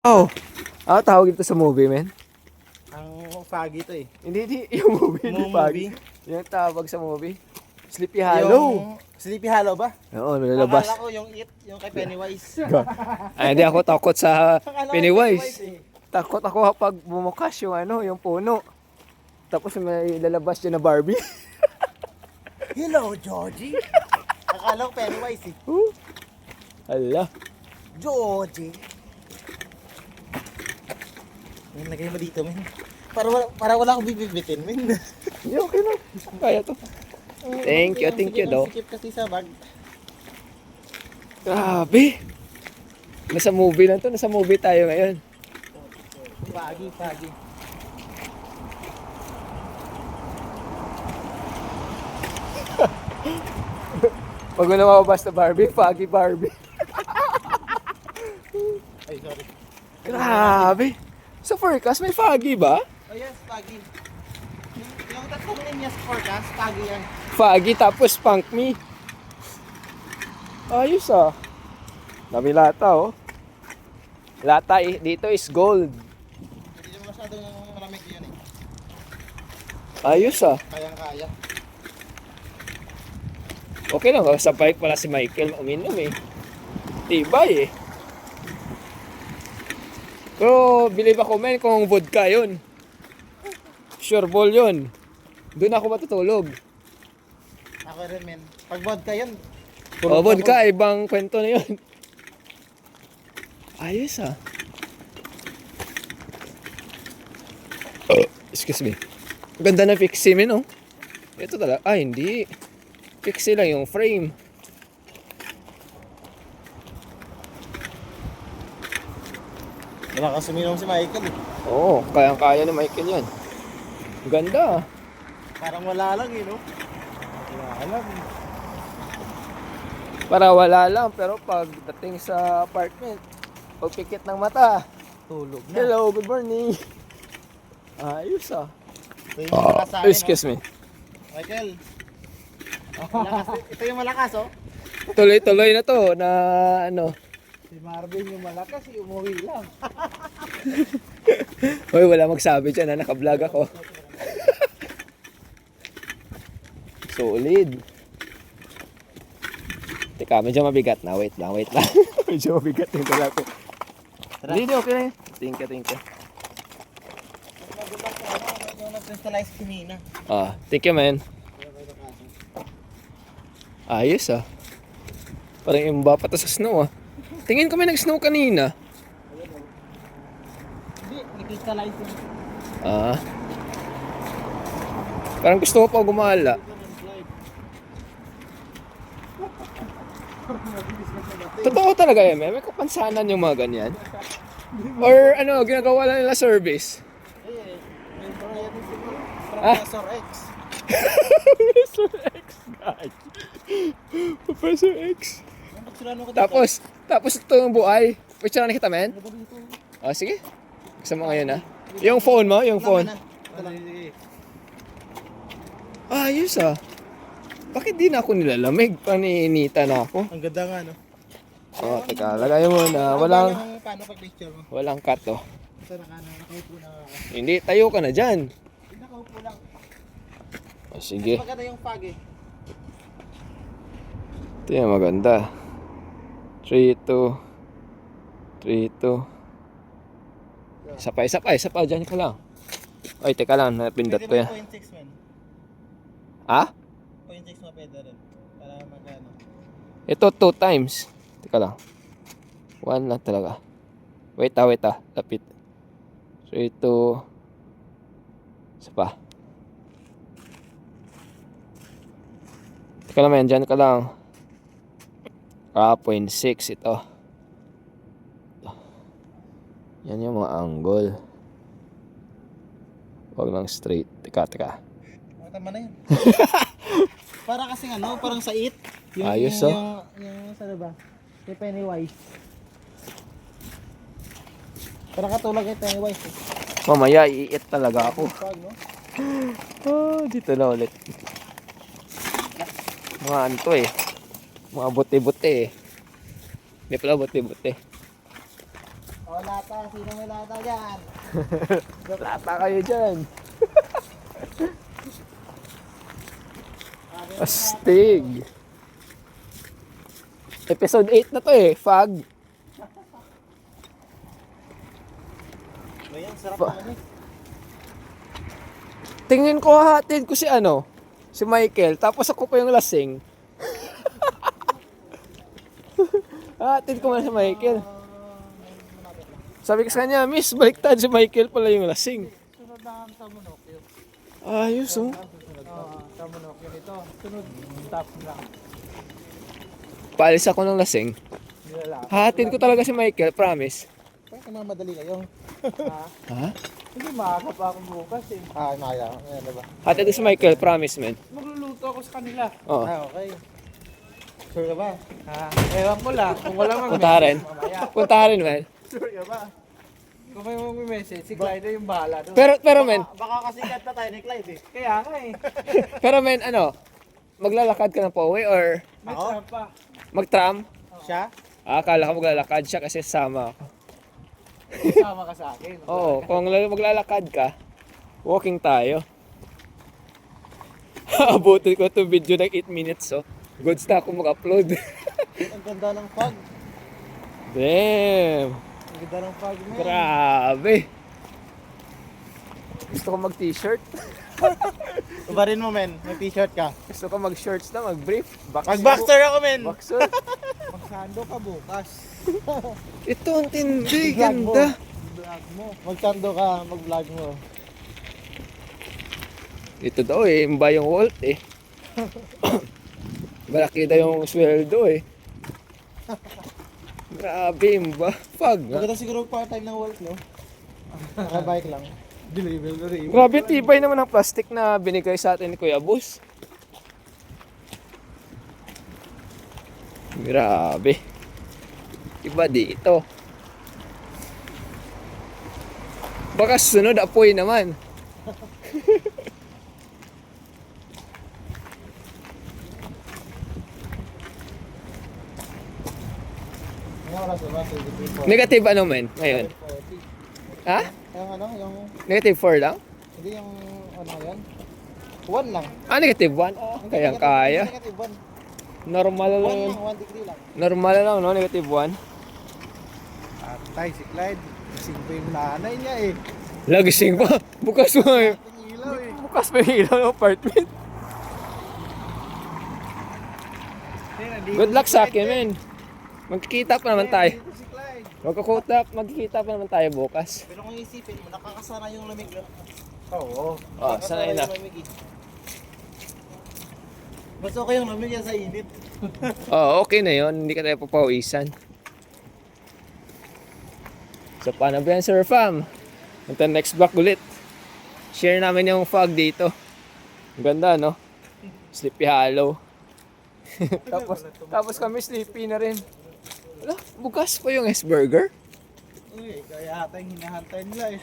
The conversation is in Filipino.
Oh, tawag ito sa movie, men? Ang foggy to eh. Hindi, yung movie, hindi Movie? Yung tawag sa movie. Sleepy Hollow. Yung Sleepy Hollow ba? Oo, lalabas. Akala ko yung It, yung kay Pennywise. Ay, hindi ako takot sa Akala ko Pennywise. eh. Takot ako kapag bumukas yung yung puno. Tapos may lalabas dyan na Barbie. Hello, Georgie. Akala ko Pennywise eh. Ala. Georgie. Yan, lagay mo dito, men. Para wala akong bibibitin, men. Hindi, okay lang. Kaya to. Thank you daw. Sikip kasi sa bag. Grabe. Nasa movie lang to. Nasa movie tayo ngayon. Foggy. Pag mo lumabas na Barbie, foggy Barbie. Ay, sorry. Grabe. Sa forecast, may foggy ba? Oh yes, foggy. Yung tatlong linyas forecast, foggy yan. Foggy tapos punk me. Ayos ah. Dami lata oh. Lata dito is gold. Hindi naman masyadong malamig yun eh. Ayos ah. Kayang-kaya. Okay lang, sa bike pala si Michael uminom eh. Tibay eh. Pero believe ako men kung vodka yun. Sure ball yun. Doon ako matutulog. Ako rin, men. Pag vodka yun. O vodka, ibang kwento na yun. Ayos ah. Excuse me. Ganda na fixie men oh. Ito talaga. Ah, hindi. Fixie lang yung frame. Wala ka suminom si Michael eh. Oo, kayang-kaya ni Michael yan. Ganda ah. Parang wala lang eh, no? Wala lang. Para wala lang, pero pagdating sa apartment, pagpikit ng mata. Tulog na. Hello, good morning. Ayos ah. Ito yung malakas sa akin, Excuse me. oh. Michael. Malakas, ito yung malakas, oh. Tuloy-tuloy na to na ano. Si Marvin yung malakas, umuwi lang. Hoy, wala magsabi dyan na naka-vlog ako. Solid. Teka, medyo mabigat na. Wait lang. Medyo mabigat yung dala ko. Hindi, okay na yun. Thank you. Magulat ko, ano, yung nag-crystallize kumina. Thank you, man. Ayos ah. Parang imba pa to sa snow ah. Tingin ko may nag-snow kanina. Hindi, nag-crystallize yun. Parang gusto ko pa gumala. Totoo talaga yan, may kapansanan yung mga ganyan. Or ano, ginagawa lang nila service. Eh, may variety siguro. Professor X. Professor X, God. Professor X. Pagsulano ko dito. Tapos ito yung buhay. Pwede na kita, men? Ano ba dito? Sige. Gusto mo ngayon, ha? Yung phone mo, yung phone. Ayos, ah. Bakit di na ako nilalamig? Paninita na ako. Ang ganda nga, no? Teka, lagay mo na. Paano pag picture mo? Walang cut, oh. Ito nakaupo na ako. Hindi, tayo ka na dyan. Nakaupo lang. Sige. Maganda yung fog eh. Ito yung maganda. 3-2. 3-2. Isa pa. Diyan ka lang. Ay, teka lang. Napindot ko yan. 0.6 man. Ha? 0.6 mo pwede rin. Para magano. Ito 2 times. Teka lang. 1 lang talaga. Wait ah. Lapit. 3-2. Isa pa. Teka lang yan. Diyan ka lang. 0.6 ito. Yan yung mga angle. Huwag lang straight. Teka. Tama na yan. Para kasi ano, parang sa It. Ayos, oh. Yung sa ba? Kay Pennywise. Para katulad kay Pennywise. Eh. Mamaya i-eat talaga ako. Fog, no? Dito na ulit. Mga ano to eh. Mga buti-buti eh. Hindi pala buti-buti. lata. Sino may lata dyan? Lata kayo dyan. Astig. Episode 8 na to eh, Fog. Ngayon, sarap Pa- naman eh. Tingin ko hatid ko si ano, si Michael, tapos ako pa yung lasing. Hatid ko nga si Michael. Sabi ko sa kanya, Miss, baliktad si Michael pala yung lasing. Sunod na ang Tamonokyo. Ayos oh. Tamonokyo nito. Sunod, top na. Paalis ako ng lasing. Nilala. Hatid ko talaga si Michael, promise. Parang kamamadali kayo. Ha? Hindi, maaga pa ako bukas eh. Ah, maya. Ayan na ba? Hatid ko si Michael, promise man. Magluluto ako sa kanila. Oo. Ah, okay. Sure ka ba? Ewan ko lang. Kung wala Punta rin. mamaya. Punta rin man. Sure ka ba? Kung may message, si Clyde yung bahala doon. Pero men, Baka kasi cut na tayo ni Clyde eh. Kaya nga eh. pero men, ano, maglalakad ka ng pauwi or May trap pa. mag-tram? Siya? Akala ko maglalakad siya kasi sama ako. Kasama ka sa akin. Oo, kung maglalakad ka, walking tayo. Abutin ko itong video ng 8 minutes, oh. Goods na ako mag-upload. Ang ganda ng fog. Damn! Ang ganda ng fog, man. Grabe! Gusto ko mag-t-shirt. Ubarin mo, men. May t-shirt ka. Gusto ko mag-shorts na, mag-brief. Mag-boxer ako, men. Boxer. Magsando ka bukas. Ito, ang tindi. Vlog mo. Ganda. Vlog mo. Magsando ka, mag-vlog mo. Ito daw eh, imba yung Walt eh. Malaki daw yung sweldo eh. Grabe, imba. Pag Maganda siguro part-time ng work, no? Nakabike lang. Delivery. Grabe, tibay naman ang plastic na binigay sa atin ni Kuya Bus. Grabe. Iba dito. Baka sunod, apoy naman. Ano oras ba? 23:40. Negative ano men, ngayon? Ha? Yung ano, yung... Negative 4 lang? Hindi yung ano yan. 1 lang. Ah, negative 1? Hindi, Kayang negative- kaya. Negative 1. Normal 1 lang yun. lang, 1 degree lang. Normal lang, no? Negative 1. Atay, si Clyde. Kasing pa yung nanay niya eh. Lagising pa. Bukas mo eh. Ang ilaw eh. Bukas pa yung ilaw ng apartment. Good luck sa akin, men. Magkikita pa naman tayo. Dito si Clyde. Magkikita pa naman tayo bukas. Pero kung isipin mo, nakakasana yung lamig na. Oo. Oh, sanay na. yung lamig eh. Mas okay yung lamig yan sa init. Oh, okay na yon. Hindi ka tayo papawisan. So, paano ba yan, Sir Fam? Until next vlog ulit. Share namin yung fog dito. Ang ganda, no? Sleepy Hollow. tapos kami sleepy na rin. Wala, bukas pa yung S-Burger. Uy, kaya ata yung hinahantay nila eh.